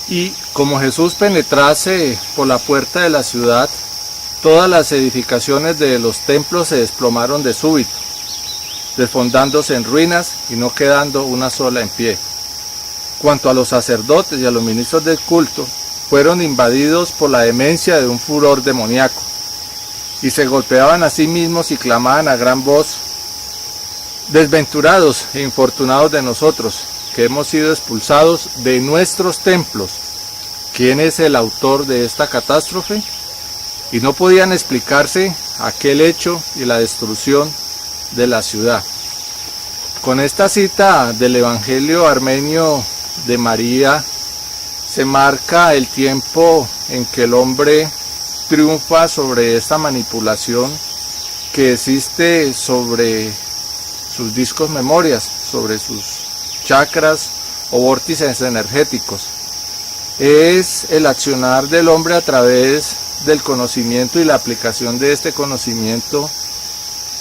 Y como Jesús penetrase por la puerta de la ciudad, todas las edificaciones de los templos se desplomaron de súbito, desfondándose en ruinas y no quedando una sola en pie. Cuanto a los sacerdotes y a los ministros del culto, fueron invadidos por la demencia de un furor demoníaco, y se golpeaban a sí mismos y clamaban a gran voz: desventurados e infortunados de nosotros, que hemos sido expulsados de nuestros templos. ¿Quién es el autor de esta catástrofe? Y no podían explicarse aquel hecho y la destrucción de la ciudad. Con esta cita del Evangelio armenio de María se marca el tiempo en que el hombre triunfa sobre esta manipulación que existe sobre sus discos memorias, sobre sus chakras o vórtices energéticos. Es el accionar del hombre a través del conocimiento y la aplicación de este conocimiento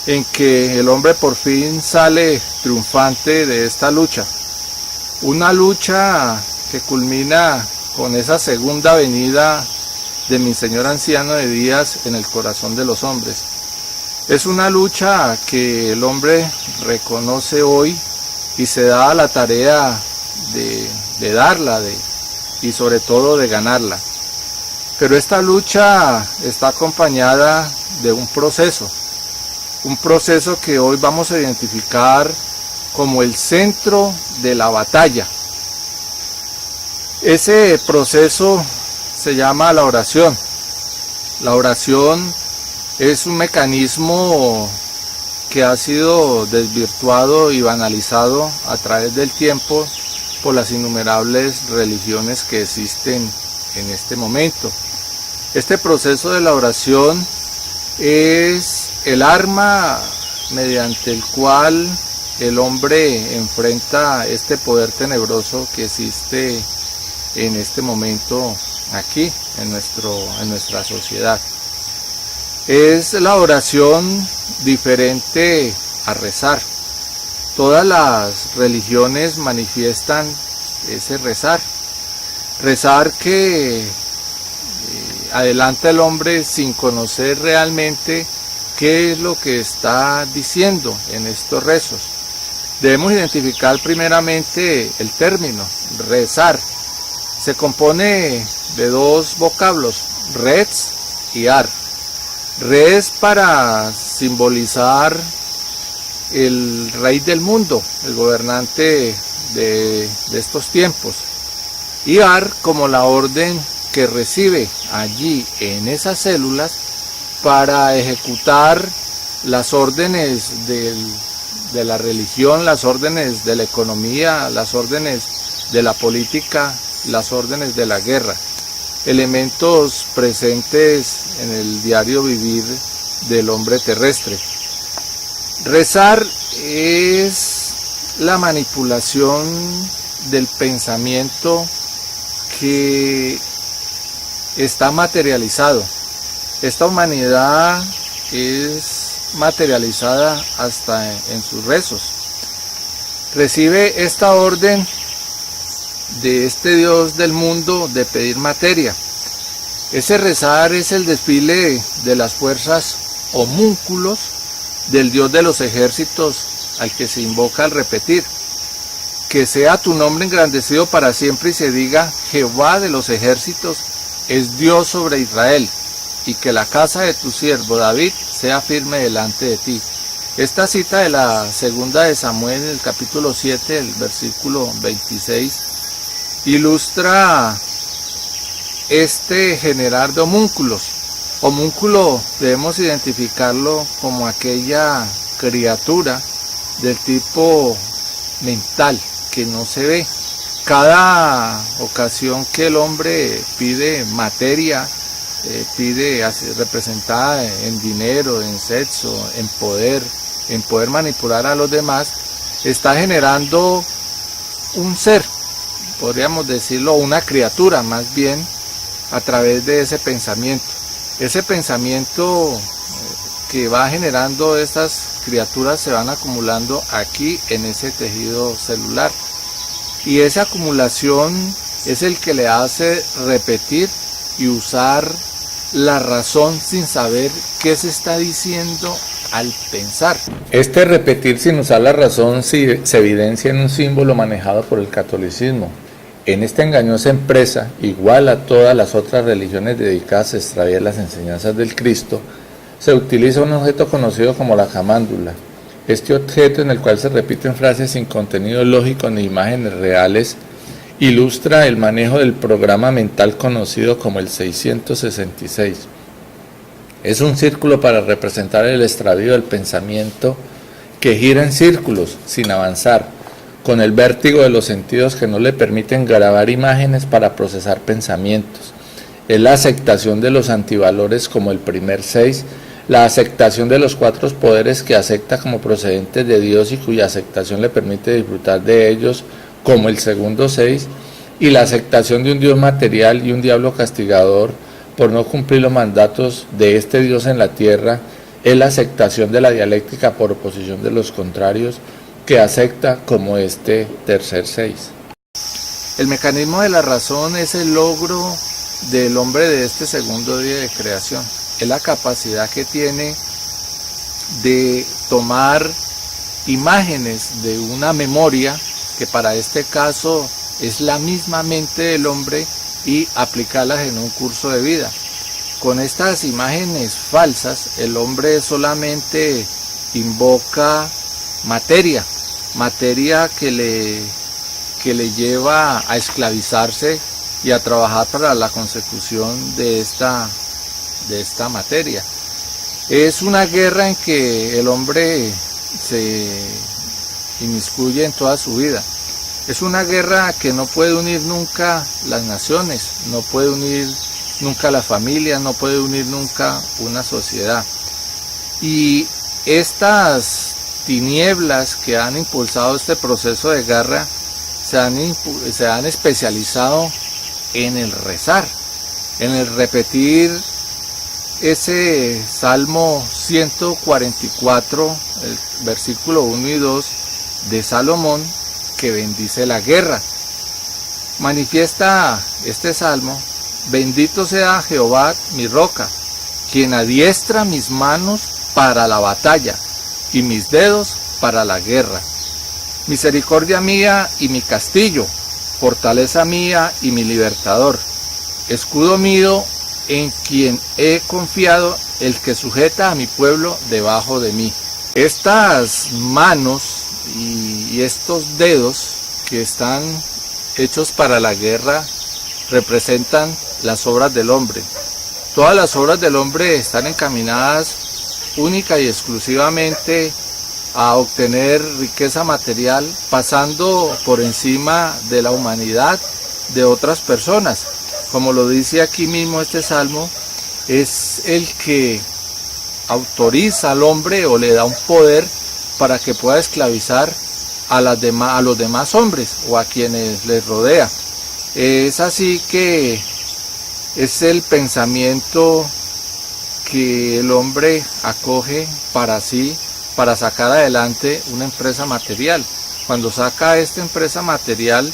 en que el hombre por fin sale triunfante de esta lucha. Una lucha que culmina con esa segunda venida de mi Señor anciano de días en el corazón de los hombres. Es una lucha que el hombre reconoce hoy y se da a la tarea de darla y sobre todo de ganarla. Pero esta lucha está acompañada de un proceso que hoy vamos a identificar como el centro de la batalla. Ese proceso se llama la oración. La oración es un mecanismo que ha sido desvirtuado y banalizado a través del tiempo por las innumerables religiones que existen en este momento. Este proceso de la oración es el arma mediante el cual el hombre enfrenta este poder tenebroso que existe en este momento aquí, en nuestra sociedad. Es la oración diferente a rezar. Todas las religiones manifiestan ese rezar que adelanta el hombre sin conocer realmente qué es lo que está diciendo en estos rezos. Debemos identificar primeramente el término, rezar. Se compone de dos vocablos, res y ar. Res para simbolizar el rey del mundo, el gobernante de estos tiempos. Y ar como la orden que recibe allí en esas células para ejecutar las órdenes de la religión, las órdenes de la economía, las órdenes de la política, las órdenes de la guerra, elementos presentes en el diario vivir del hombre terrestre. Rezar es la manipulación del pensamiento que está materializado. Esta humanidad es materializada hasta en sus rezos. Recibe esta orden de este Dios del mundo de pedir materia. Ese rezar es el desfile de las fuerzas homúnculos del Dios de los ejércitos al que se invoca al repetir: que sea tu nombre engrandecido para siempre y se diga: Jehová de los ejércitos es Dios sobre Israel, y que la casa de tu siervo David sea firme delante de ti. Esta cita de la segunda de Samuel, el capítulo 7, el versículo 26, ilustra este generar de homúnculos. Homúnculo debemos identificarlo como aquella criatura del tipo mental que no se ve. Cada ocasión que el hombre pide materia, pide representada en dinero, en sexo, en poder manipular a los demás, está generando un ser, podríamos decirlo, una criatura más bien, a través de ese pensamiento. Ese pensamiento que va generando estas criaturas se van acumulando aquí en ese tejido celular. Y esa acumulación es el que le hace repetir y usar la razón sin saber qué se está diciendo al pensar. Este repetir sin usar la razón se evidencia en un símbolo manejado por el catolicismo. En esta engañosa empresa, igual a todas las otras religiones dedicadas a extraer las enseñanzas del Cristo, se utiliza un objeto conocido como la camándula. Este objeto, en el cual se repiten frases sin contenido lógico ni imágenes reales, ilustra el manejo del programa mental conocido como el 666. Es un círculo para representar el extravío del pensamiento que gira en círculos sin avanzar, con el vértigo de los sentidos que no le permiten grabar imágenes para procesar pensamientos. Es la aceptación de los antivalores como el primer 6, la aceptación de los 4 poderes que acepta como procedentes de Dios y cuya aceptación le permite disfrutar de ellos como el segundo 6, y la aceptación de un Dios material y un diablo castigador por no cumplir los mandatos de este Dios en la tierra. Es la aceptación de la dialéctica por oposición de los contrarios que acepta como este tercer 6. El mecanismo de la razón es el logro del hombre de este segundo día de creación. Es la capacidad que tiene de tomar imágenes de una memoria, que para este caso es la misma mente del hombre, y aplicarlas en un curso de vida. Con estas imágenes falsas, el hombre solamente invoca materia que le lleva a esclavizarse y a trabajar para la consecución de esta materia. Es una guerra en que el hombre se inmiscuye en toda su vida. Es una guerra que no puede unir nunca las naciones, no puede unir nunca la familia, no puede unir nunca una sociedad. Y estas tinieblas que han impulsado este proceso de guerra se han especializado en el rezar, en el repetir ese Salmo 144, el versículo 1 y 2 de Salomón, que bendice la guerra. Manifiesta este salmo: bendito sea Jehová mi roca, quien adiestra mis manos para la batalla y mis dedos para la guerra. Misericordia mía y mi castillo, fortaleza mía y mi libertador, escudo mío en quien he confiado, el que sujeta a mi pueblo debajo de mí. Estas manos y estos dedos que están hechos para la guerra representan las obras del hombre. Todas las obras del hombre están encaminadas única y exclusivamente a obtener riqueza material, pasando por encima de la humanidad de otras personas. Como lo dice aquí mismo este salmo, es el que autoriza al hombre o le da un poder para que pueda esclavizar a los demás hombres o a quienes les rodea. Es así que es el pensamiento que el hombre acoge para sí, para sacar adelante una empresa material. Cuando saca esta empresa material,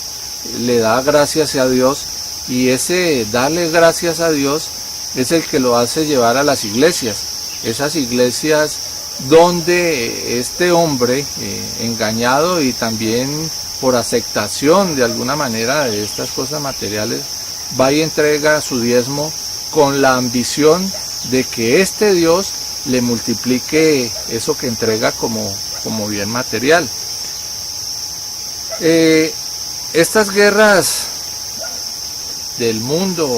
le da gracias a Dios, y ese darle gracias a Dios es el que lo hace llevar a las iglesias. Esas iglesias donde este hombre engañado y también por aceptación de alguna manera de estas cosas materiales, va y entrega su diezmo con la ambición de que este Dios le multiplique eso que entrega como bien material. Estas guerras del mundo,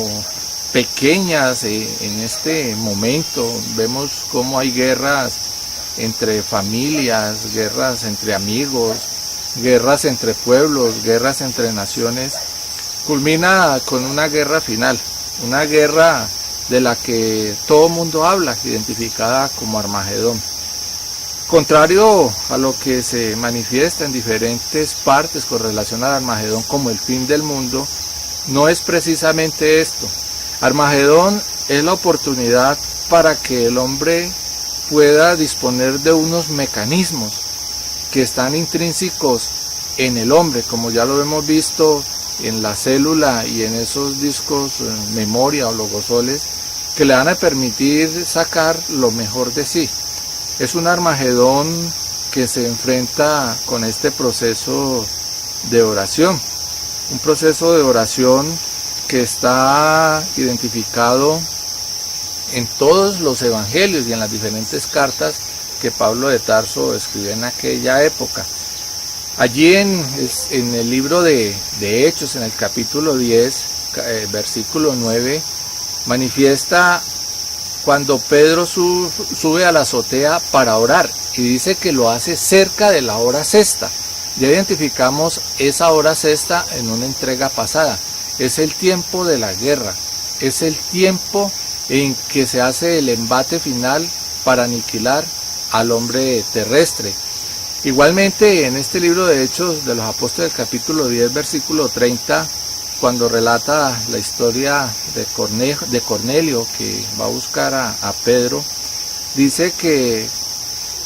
pequeñas en este momento, vemos cómo hay guerras entre familias, guerras entre amigos, guerras entre pueblos, guerras entre naciones, culmina con una guerra final, una guerra de la que todo mundo habla, identificada como Armagedón. Contrario a lo que se manifiesta en diferentes partes con relación al Armagedón como el fin del mundo, no es precisamente esto. Armagedón es la oportunidad para que el hombre pueda disponer de unos mecanismos que están intrínsecos en el hombre, como ya lo hemos visto en la célula y en esos discos memoria o logosoles que le van a permitir sacar lo mejor de sí. Es un Armagedón que se enfrenta con este proceso de oración, un proceso de oración que está identificado en todos los evangelios y en las diferentes cartas que Pablo de Tarso escribió en aquella época. Allí en el libro de Hechos, en el capítulo 10, versículo 9, manifiesta cuando Pedro sube a la azotea para orar, y dice que lo hace cerca de la hora sexta. Ya identificamos esa hora sexta en una entrega pasada. Es el tiempo de la guerra, es el tiempo en que se hace el embate final para aniquilar al hombre terrestre. Igualmente en este libro de Hechos de los Apóstoles, capítulo 10, versículo 30, cuando relata la historia de Cornelio, que va a buscar a Pedro, dice que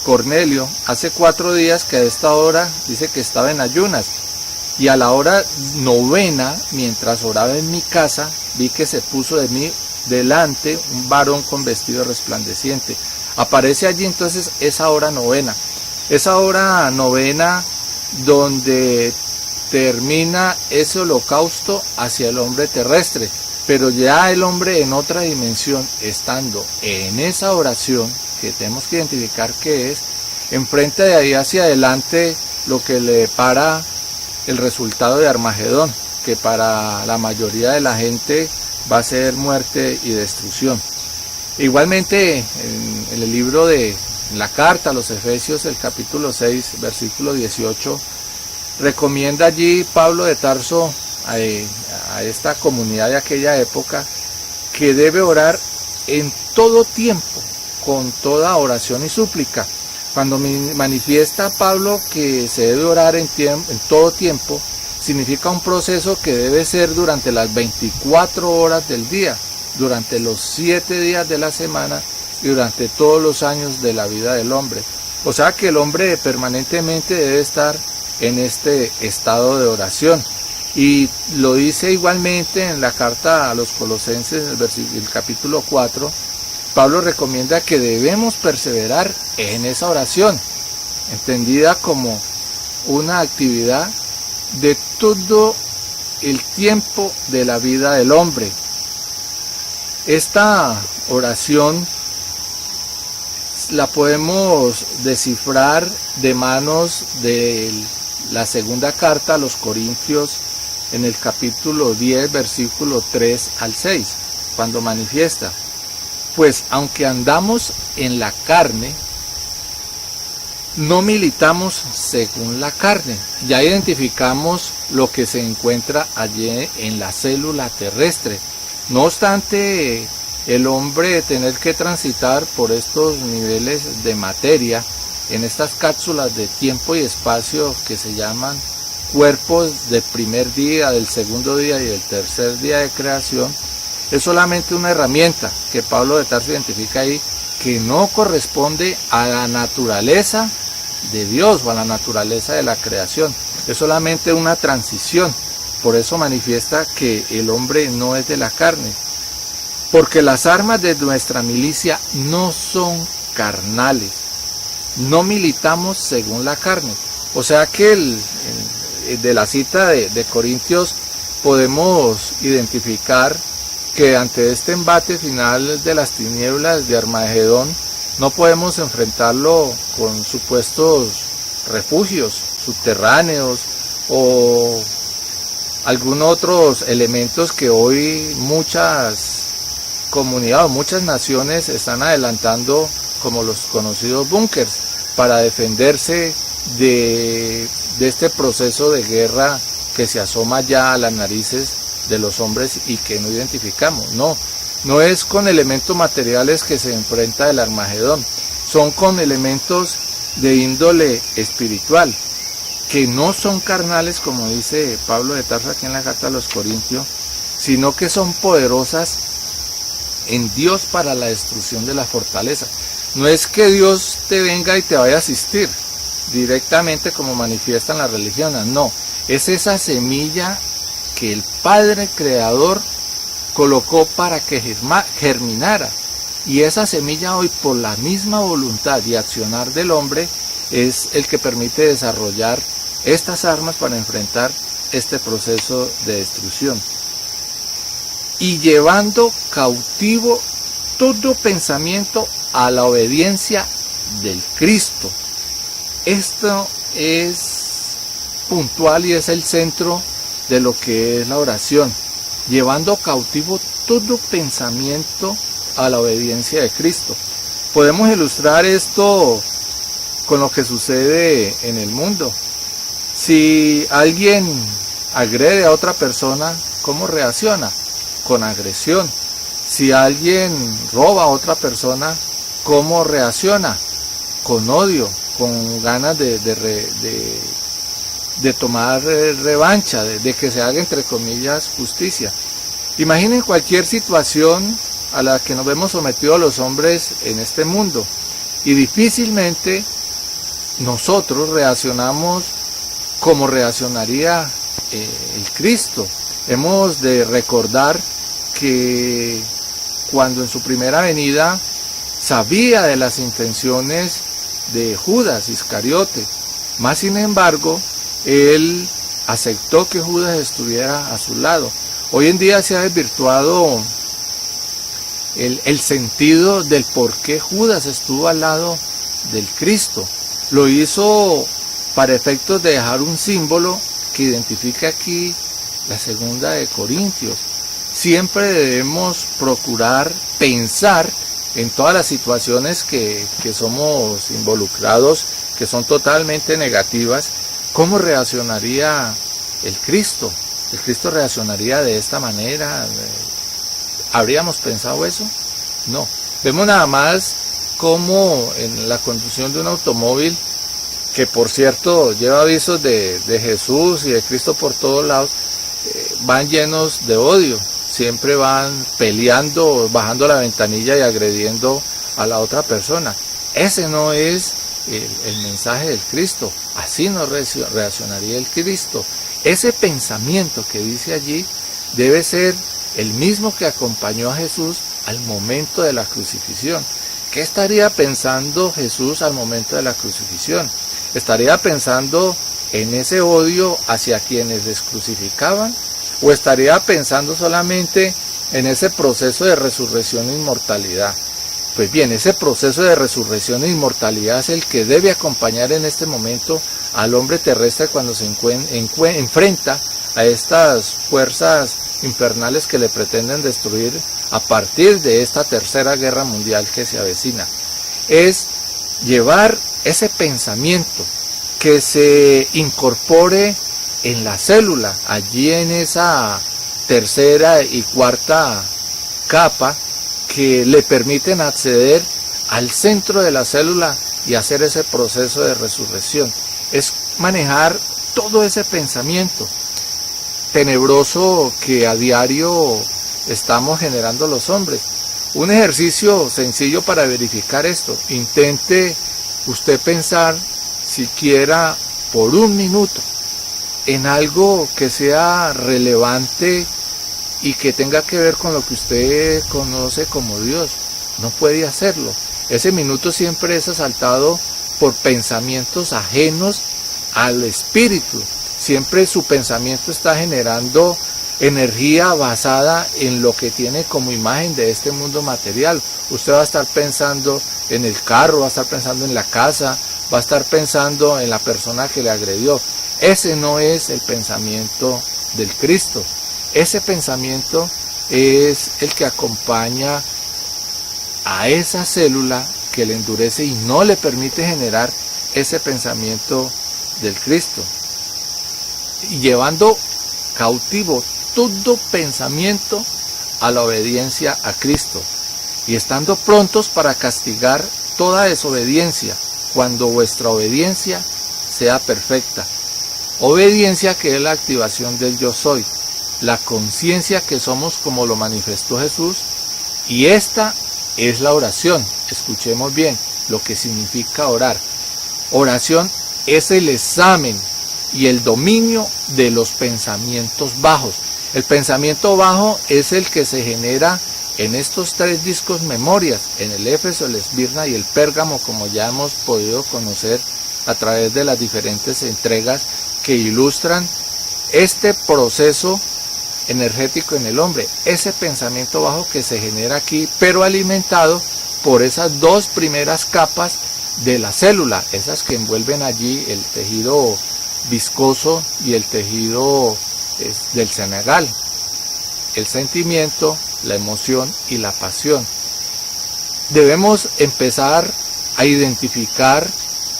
Cornelio hace 4 días que a esta hora dice que estaba en ayunas, y a la hora 9, mientras oraba en mi casa, vi que se puso de mí delante un varón con vestido resplandeciente. Aparece allí entonces esa hora 9, esa hora 9 donde termina ese holocausto hacia el hombre terrestre, pero ya el hombre en otra dimensión, estando en esa oración que tenemos que identificar que es, enfrente de ahí hacia adelante lo que le depara el resultado de Armagedón, que para la mayoría de la gente va a ser muerte y destrucción. Igualmente en el libro de la carta a los Efesios, el capítulo 6, versículo 18, recomienda allí Pablo de Tarso a esta comunidad de aquella época que debe orar en todo tiempo, con toda oración y súplica. Cuando manifiesta Pablo que se debe orar en todo tiempo, significa un proceso que debe ser durante las 24 horas del día, durante los 7 días de la semana y durante todos los años de la vida del hombre. O sea que el hombre permanentemente debe estar en este estado de oración. Y lo dice igualmente en la carta a los Colosenses, el capítulo 4, Pablo recomienda que debemos perseverar en esa oración, entendida como una actividad de todo el tiempo de la vida del hombre. Esta oración la podemos descifrar de manos de la segunda carta a los Corintios en el capítulo 10, versículo 3 al 6, cuando manifiesta: pues aunque andamos en la carne, no militamos según la carne. Ya identificamos lo que se encuentra allí en la célula terrestre. No obstante, el hombre tener que transitar por estos niveles de materia, en estas cápsulas de tiempo y espacio que se llaman cuerpos del primer día, del segundo día y del tercer día de creación, es solamente una herramienta que Pablo de Tarso identifica ahí, que no corresponde a la naturaleza de Dios o a la naturaleza de la creación. Es solamente una transición. Por eso manifiesta que el hombre no es de la carne, porque las armas de nuestra milicia no son carnales, no militamos según la carne. O sea que de la cita de Corintios podemos identificar que ante este embate final de las tinieblas de Armagedón no podemos enfrentarlo con supuestos refugios subterráneos o algunos otros elementos que hoy muchas comunidades, muchas naciones están adelantando, como los conocidos búnkers, para defenderse de este proceso de guerra que se asoma ya a las narices de los hombres y que no identificamos. No es con elementos materiales que se enfrenta el Armagedón, son con elementos de índole espiritual, que no son carnales, como dice Pablo de Tarso aquí en la carta a los Corintios, sino que son poderosas en Dios para la destrucción de la fortaleza. No es que Dios te venga y te vaya a asistir directamente como manifiestan las religiones, no, es esa semilla que el Padre Creador colocó para que germinara. Y esa semilla hoy, por la misma voluntad y accionar del hombre, es el que permite desarrollar estas armas para enfrentar este proceso de destrucción. Y llevando cautivo todo pensamiento a la obediencia del Cristo. Esto es puntual y es el centro de lo que es la oración. Llevando cautivo todo pensamiento a la obediencia de Cristo. Podemos ilustrar esto con lo que sucede en el mundo. Si alguien agrede a otra persona, ¿cómo reacciona? Con agresión. Si alguien roba a otra persona, ¿cómo reacciona? Con odio, con ganas de tomar revancha, de que se haga, entre comillas, justicia. Imaginen cualquier situación a la que nos vemos sometidos los hombres en este mundo, y difícilmente nosotros reaccionamos como reaccionaría el Cristo. Hemos de recordar que cuando en su primera venida sabía de las intenciones de Judas Iscariote, más sin embargo, él aceptó que Judas estuviera a su lado. Hoy en día se ha desvirtuado el sentido del por qué Judas estuvo al lado del Cristo. Lo hizo para efectos de dejar un símbolo que identifica aquí la segunda de Corintios. Siempre debemos procurar pensar en todas las situaciones que somos involucrados, que son totalmente negativas, ¿cómo reaccionaría el Cristo? ¿El Cristo reaccionaría de esta manera? ¿Habríamos pensado eso? No. Vemos nada más cómo en la conducción de un automóvil, que por cierto lleva avisos de Jesús y de Cristo por todos lados, van llenos de odio. Siempre van peleando, bajando la ventanilla y agrediendo a la otra persona. Ese no es el mensaje del Cristo. Así no reaccionaría el Cristo. Ese pensamiento que dice allí debe ser el mismo que acompañó a Jesús al momento de la crucifixión. ¿Qué estaría pensando Jesús al momento de la crucifixión? ¿Estaría pensando en ese odio hacia quienes les crucificaban? ¿O estaría pensando solamente en ese proceso de resurrección e inmortalidad? Pues bien, ese proceso de resurrección e inmortalidad es el que debe acompañar en este momento al hombre terrestre cuando se enfrenta a estas fuerzas infernales que le pretenden destruir a partir de esta tercera guerra mundial que se avecina. Es llevar ese pensamiento que se incorpore en la célula, allí en esa tercera y cuarta capa que le permiten acceder al centro de la célula y hacer ese proceso de resurrección. Es manejar todo ese pensamiento tenebroso que a diario estamos generando los hombres. Un ejercicio sencillo para verificar esto: intente usted pensar siquiera por un minuto en algo que sea relevante y que tenga que ver con lo que usted conoce como Dios. No puede hacerlo. Ese minuto siempre es asaltado por pensamientos ajenos al espíritu. Siempre su pensamiento está generando energía basada en lo que tiene como imagen de este mundo material. Usted va a estar pensando en el carro, va a estar pensando en la casa, va a estar pensando en la persona que le agredió. Ese no es el pensamiento del Cristo. Ese pensamiento es el que acompaña a esa célula que le endurece y no le permite generar ese pensamiento del Cristo. Y llevando cautivo todo pensamiento a la obediencia a Cristo, y estando prontos para castigar toda desobediencia cuando vuestra obediencia sea perfecta. Obediencia que es la activación del yo soy, la conciencia que somos como lo manifestó Jesús, y esta es la oración. Escuchemos bien lo que significa orar. Oración es el examen y el dominio de los pensamientos bajos. El pensamiento bajo es el que se genera en estos 3 discos memorias, en el Éfeso, el Esmirna y el Pérgamo, como ya hemos podido conocer a través de las diferentes entregas que ilustran este proceso energético en el hombre, ese pensamiento bajo que se genera aquí, pero alimentado por esas 2 primeras capas de la célula, esas que envuelven allí el tejido viscoso y el tejido del cerebral, el sentimiento, la emoción y la pasión. Debemos empezar a identificar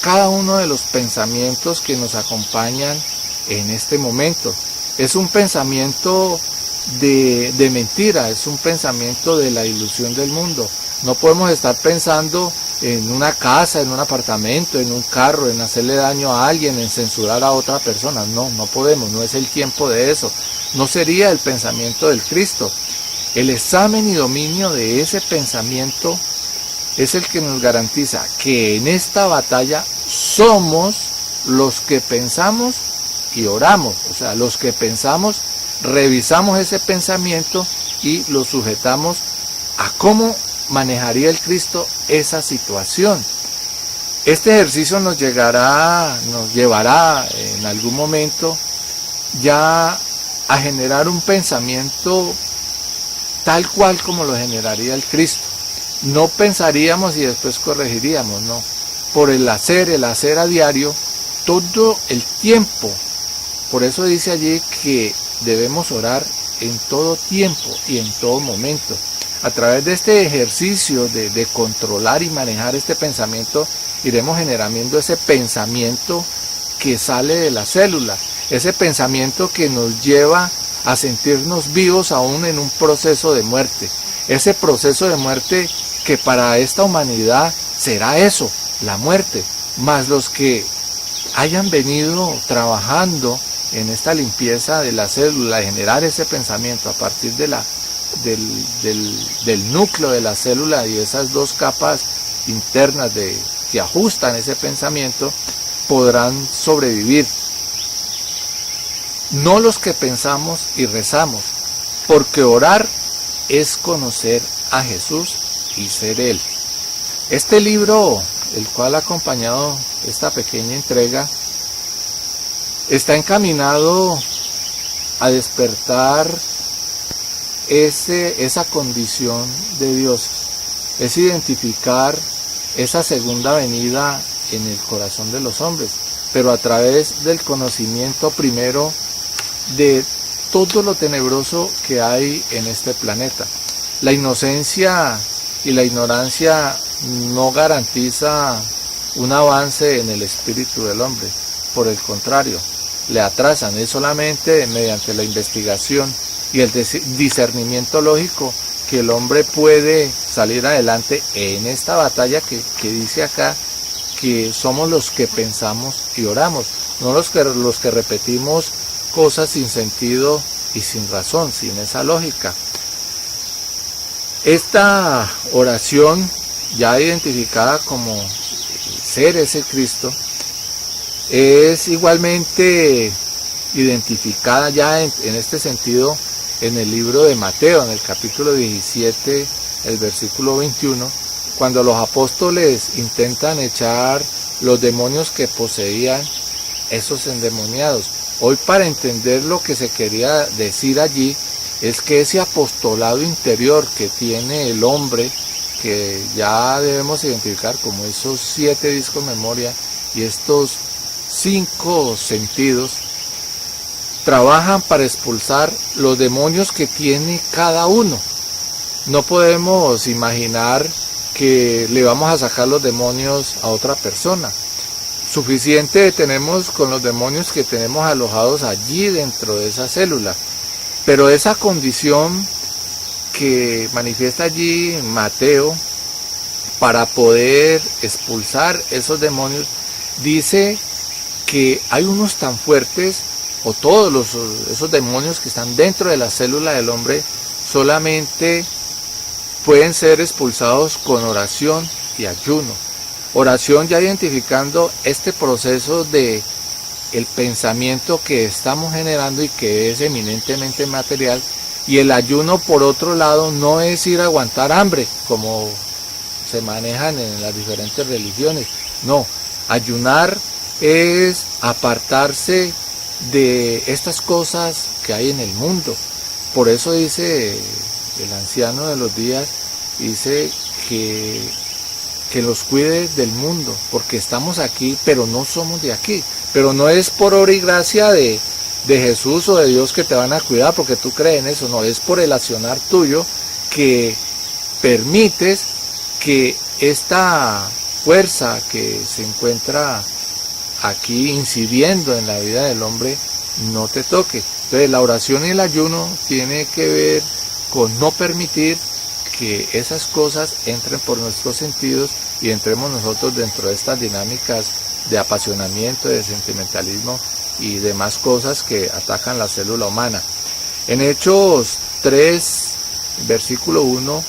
cada uno de los pensamientos que nos acompañan en este momento. Es un pensamiento de mentira, es un pensamiento de la ilusión del mundo. No podemos estar pensando en una casa, en un apartamento, en un carro, en hacerle daño a alguien, en censurar a otra persona. No, no podemos, no es el tiempo de eso. No sería el pensamiento del Cristo. El examen y dominio de ese pensamiento es el que nos garantiza que en esta batalla somos los que pensamos y oramos. O sea, los que pensamos, revisamos ese pensamiento y lo sujetamos a cómo manejaría el Cristo esa situación. Este ejercicio nos llevará en algún momento ya a generar un pensamiento tal cual como lo generaría el Cristo. No pensaríamos y después corregiríamos, no. Por el hacer a diario, todo el tiempo. Por eso dice allí que debemos orar en todo tiempo y en todo momento. A través de este ejercicio de controlar y manejar este pensamiento, iremos generando ese pensamiento que sale de la célula, ese pensamiento que nos lleva a sentirnos vivos aún en un proceso de muerte. Ese proceso de muerte que para esta humanidad será eso, la muerte. Más los que hayan venido trabajando en esta limpieza de la célula, de generar ese pensamiento a partir de del núcleo de la célula y esas 2 capas internas que ajustan ese pensamiento, podrán sobrevivir. No los que pensamos y rezamos, porque orar es conocer a Jesús y ser Él. Este libro, el cual ha acompañado esta pequeña entrega, está encaminado a despertar esa condición de Dios, es identificar esa segunda venida en el corazón de los hombres, pero a través del conocimiento primero de todo lo tenebroso que hay en este planeta. La inocencia y la ignorancia no garantiza un avance en el espíritu del hombre, por el contrario, le atrasan. Es solamente mediante la investigación y el discernimiento lógico que el hombre puede salir adelante en esta batalla que dice acá que somos los que pensamos y oramos, no los que repetimos cosas sin sentido y sin razón, sin esa lógica. Esta oración, ya identificada como ser ese Cristo, es igualmente identificada ya en este sentido en el libro de Mateo, en el capítulo 17, el versículo 21, cuando los apóstoles intentan echar los demonios que poseían esos endemoniados. Hoy, para entender lo que se quería decir allí, es que ese apostolado interior que tiene el hombre, que ya debemos identificar como esos 7 discos memoria y estos 5 sentidos, trabajan para expulsar los demonios que tiene cada uno. No podemos imaginar que le vamos a sacar los demonios a otra persona. Suficiente tenemos con los demonios que tenemos alojados allí dentro de esa célula. Pero esa condición que manifiesta allí Mateo para poder expulsar esos demonios, dice que hay unos tan fuertes, o todos esos demonios que están dentro de la célula del hombre, solamente pueden ser expulsados con oración y ayuno. Oración ya identificando este proceso de el pensamiento que estamos generando y que es eminentemente material, y el ayuno por otro lado no es ir a aguantar hambre como se manejan en las diferentes religiones. No, ayunar es apartarse de estas cosas que hay en el mundo. Por eso dice el anciano de los días, dice que los cuide del mundo, porque estamos aquí, pero no somos de aquí. Pero no es por obra y gracia de Jesús o de Dios que te van a cuidar porque tú crees en eso, no, es por el accionar tuyo que permites que esta fuerza que se encuentra aquí incidiendo en la vida del hombre no te toque. Entonces la oración y el ayuno tiene que ver con no permitir que esas cosas entren por nuestros sentidos y entremos nosotros dentro de estas dinámicas de apasionamiento, de sentimentalismo y demás cosas que atacan la célula humana. En Hechos 3, versículo 1,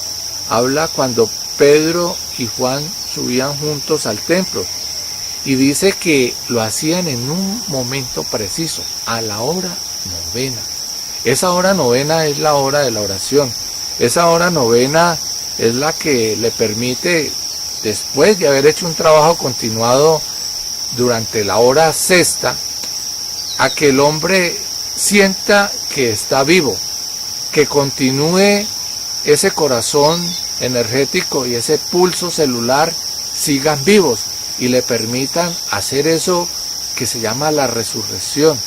habla cuando Pedro y Juan subían juntos al templo y dice que lo hacían en un momento preciso, a la hora novena. Esa hora novena es la hora de la oración. Esa hora novena es la que le permite, después de haber hecho un trabajo continuado durante la hora sexta, a que el hombre sienta que está vivo, que continúe ese corazón energético y ese pulso celular sigan vivos y le permitan hacer eso que se llama la resurrección,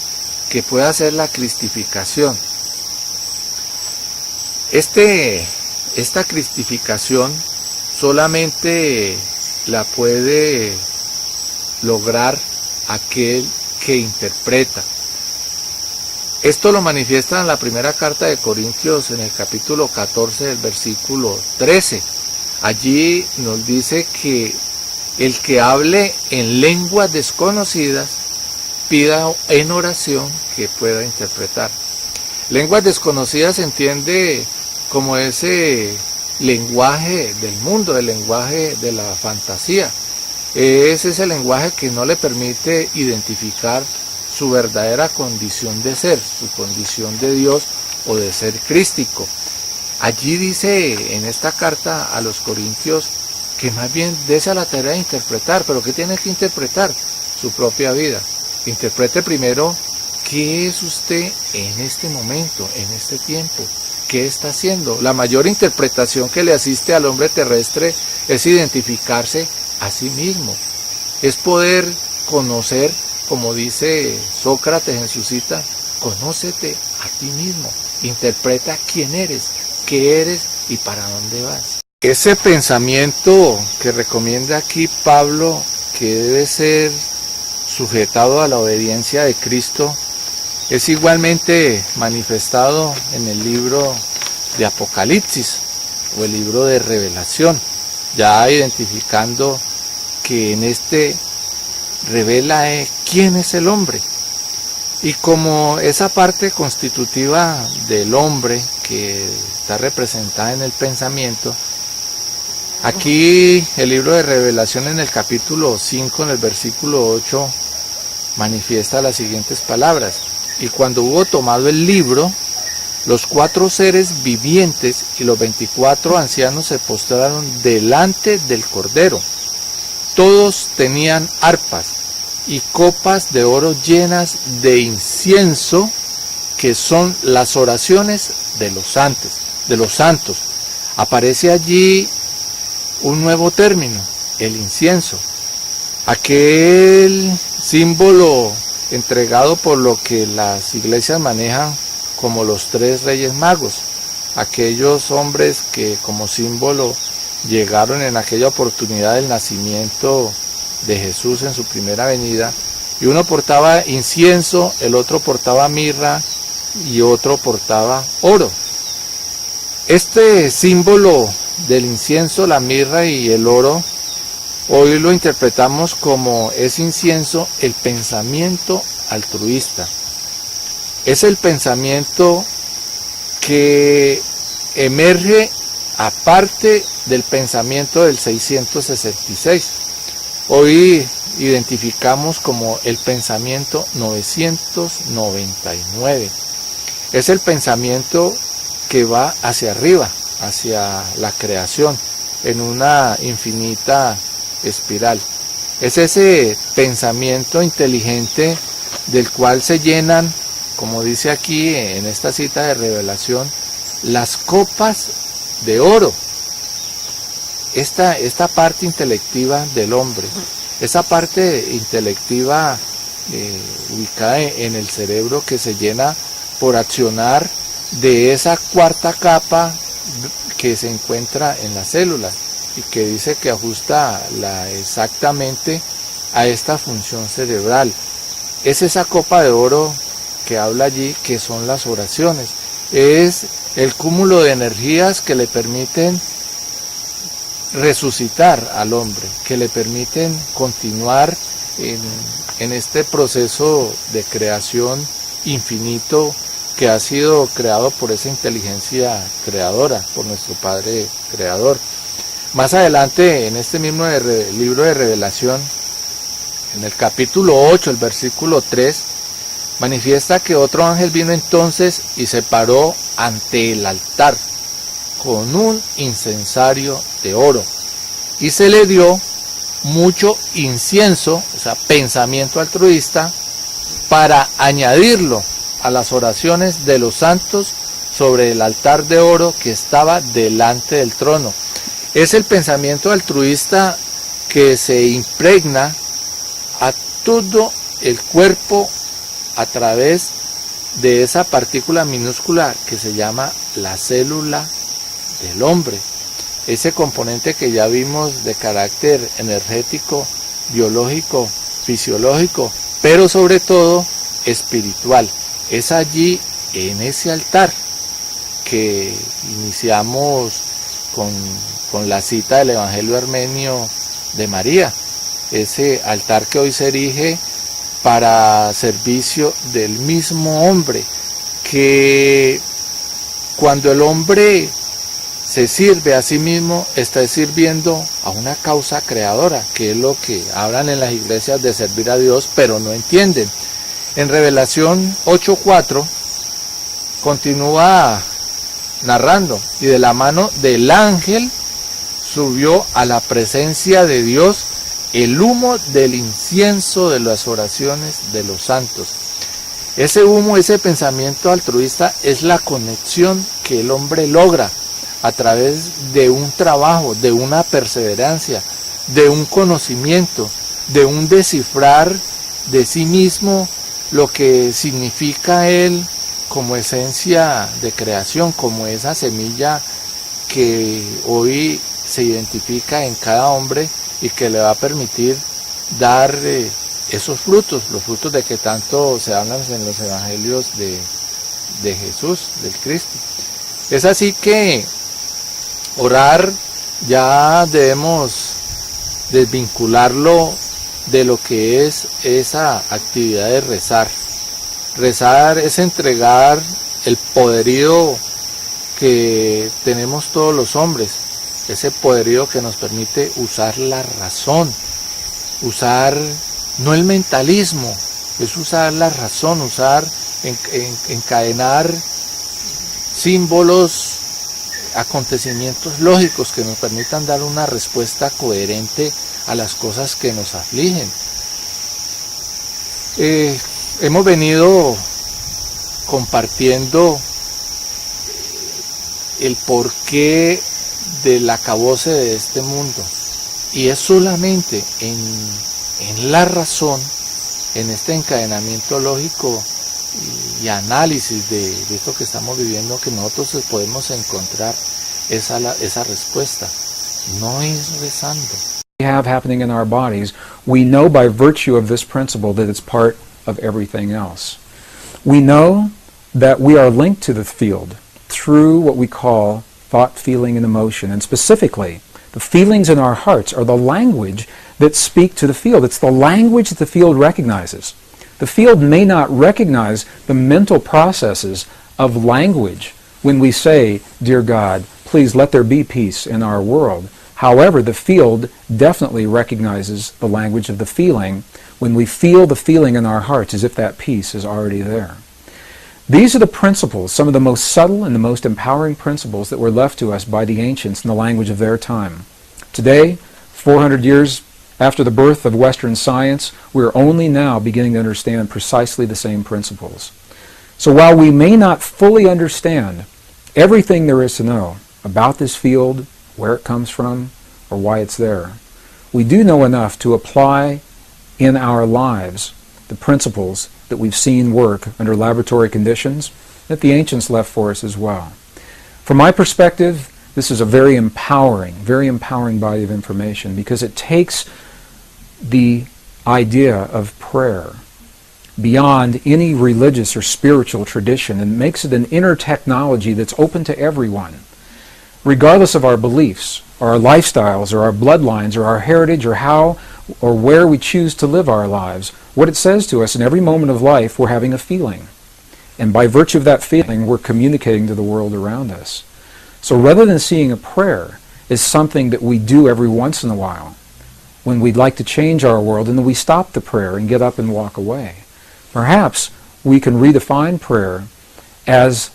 que pueda ser la cristificación. Esta cristificación solamente la puede lograr aquel que interpreta. Esto lo manifiesta en la primera carta de Corintios, en el capítulo 14, del versículo 13. Allí nos dice que el que hable en lenguas desconocidas pida en oración que pueda interpretar. Lenguas desconocidas se entiende como ese lenguaje del mundo, el lenguaje de la fantasía. Es ese lenguaje que no le permite identificar su verdadera condición de ser, su condición de Dios o de ser crístico. Allí dice en esta carta a los Corintios que más bien dése a la tarea de interpretar, pero ¿qué tiene que interpretar? Su propia vida. Interprete primero qué es usted en este momento, en este tiempo, qué está haciendo. La mayor interpretación que le asiste al hombre terrestre es identificarse a sí mismo, es poder conocer, como dice Sócrates en su cita, conócete a ti mismo, interpreta quién eres, qué eres y para dónde vas. Ese pensamiento que recomienda aquí Pablo, que debe ser sujetado a la obediencia de Cristo, es igualmente manifestado en el libro de Apocalipsis o el libro de Revelación, ya identificando que en este revela quién es el hombre. Y como esa parte constitutiva del hombre que está representada en el pensamiento, aquí el libro de Revelación en el capítulo 5, en el versículo 8, manifiesta las siguientes palabras. Y cuando hubo tomado el libro, los 4 seres vivientes y los 24 ancianos se postraron delante del Cordero. Todos tenían arpas y copas de oro llenas de incienso, que son las oraciones de los santos. Aparece allí un nuevo término, el incienso. Aquel símbolo entregado por lo que las iglesias manejan como los 3 reyes magos, aquellos hombres que como símbolo llegaron en aquella oportunidad del nacimiento de Jesús en su primera venida, y uno portaba incienso, el otro portaba mirra y otro portaba oro. Este símbolo del incienso, la mirra y el oro, hoy lo interpretamos como ese incienso, el pensamiento altruista. Es el pensamiento que emerge aparte del pensamiento del 666. Hoy identificamos como el pensamiento 999. Es el pensamiento que va hacia arriba, hacia la creación, en una infinita espiral. Es ese pensamiento inteligente del cual se llenan, como dice aquí en esta cita de Revelación, las copas de oro. Esta parte intelectiva del hombre, esa parte intelectiva ubicada en el cerebro que se llena por accionar de esa cuarta capa que se encuentra en la célula y que dice que ajusta exactamente a esta función cerebral. Es esa copa de oro que habla allí, que son las oraciones. Es el cúmulo de energías que le permiten resucitar al hombre, que le permiten continuar en este proceso de creación infinito que ha sido creado por esa inteligencia creadora, por nuestro Padre Creador. Más adelante, en este mismo libro de Revelación, en el capítulo 8, el versículo 3, manifiesta que otro ángel vino entonces y se paró ante el altar con un incensario de oro, y se le dio mucho incienso, o sea, pensamiento altruista, para añadirlo a las oraciones de los santos sobre el altar de oro que estaba delante del trono. Es el pensamiento altruista que se impregna a todo el cuerpo a través de esa partícula minúscula que se llama la célula del hombre. Ese componente que ya vimos de carácter energético, biológico, fisiológico, pero sobre todo espiritual. Es allí, en ese altar, que iniciamos con la cita del Evangelio Armenio de María. Ese altar que hoy se erige para servicio del mismo hombre, que cuando el hombre se sirve a sí mismo, está sirviendo a una causa creadora, que es lo que hablan en las iglesias de servir a Dios, pero no entienden. En Revelación 8:4 continúa narrando, y de la mano del ángel subió a la presencia de Dios el humo del incienso de las oraciones de los santos. Ese humo, ese pensamiento altruista es la conexión que el hombre logra a través de un trabajo, de una perseverancia, de un conocimiento, de un descifrar de sí mismo lo que significa él como esencia de creación, como esa semilla que hoy se identifica en cada hombre y que le va a permitir dar esos frutos, los frutos de que tanto se hablan en los evangelios de Jesús, del Cristo. Es así que orar ya debemos desvincularlo de lo que es esa actividad de rezar. Rezar es entregar el poderío que tenemos todos los hombres, ese poderío que nos permite usar la razón, usar no el mentalismo, es usar la razón, usar, encadenar símbolos, acontecimientos lógicos que nos permitan dar una respuesta coherente a las cosas que nos afligen. Hemos venido compartiendo el porqué del acabose de este mundo, y es solamente en la razón, en este encadenamiento lógico y análisis de esto que estamos viviendo, que nosotros podemos encontrar esa respuesta. No es rezando. We have happening in our bodies, we know by virtue of this principle that it's part of everything else. We know that we are linked to the field through what we call thought, feeling, and emotion. And specifically, the feelings in our hearts are the language that speak to the field. It's the language that the field recognizes. The field may not recognize the mental processes of language when we say, "Dear God, please let there be peace in our world." However, the field definitely recognizes the language of the feeling when we feel the feeling in our hearts as if that peace is already there. These are the principles, some of the most subtle and the most empowering principles that were left to us by the ancients in the language of their time. Today, 400 years after the birth of Western science, we are only now beginning to understand precisely the same principles. So while we may not fully understand everything there is to know about this field, where it comes from, or why it's there, we do know enough to apply in our lives the principles that we've seen work under laboratory conditions that the ancients left for us as well. From my perspective, this is a very empowering body of information, because it takes the idea of prayer beyond any religious or spiritual tradition and makes it an inner technology that's open to everyone, regardless of our beliefs, or our lifestyles, or our bloodlines, or our heritage, or how or where we choose to live our lives. What it says to us in every moment of life, we're having a feeling. And by virtue of that feeling, we're communicating to the world around us. So rather than seeing a prayer as something that we do every once in a while, when we'd like to change our world, and then we stop the prayer and get up and walk away, perhaps we can redefine prayer as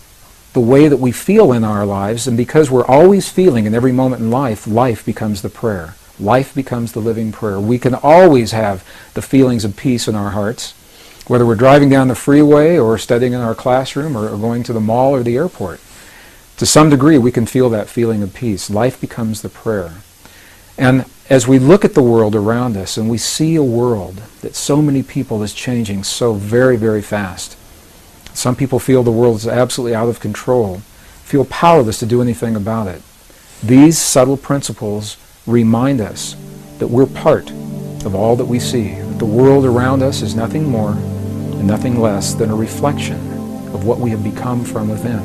the way that we feel in our lives, and because we're always feeling in every moment in life, life becomes the prayer. Life becomes the living prayer. We can always have the feelings of peace in our hearts, whether we're driving down the freeway or studying in our classroom or going to the mall or the airport. To some degree, we can feel that feeling of peace. Life becomes the prayer. And as we look at the world around us and we see a world that so many people is changing so very, very fast, some people feel the world is absolutely out of control, feel powerless to do anything about it. These subtle principles remind us that we're part of all that we see, that the world around us is nothing more and nothing less than a reflection of what we have become from within.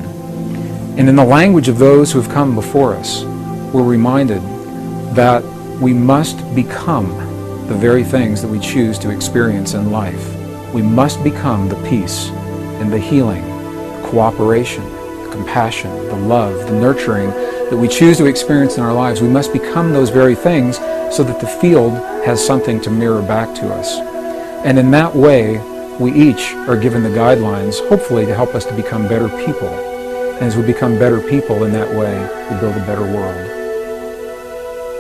And in the language of those who have come before us, we're reminded that we must become the very things that we choose to experience in life. We must become the peace and the healing, the cooperation, the compassion, the love, the nurturing that we choose to experience in our lives. We must become those very things so that the field has something to mirror back to us. And in that way, we each are given the guidelines, hopefully, to help us to become better people. And as we become better people in that way, we build a better world.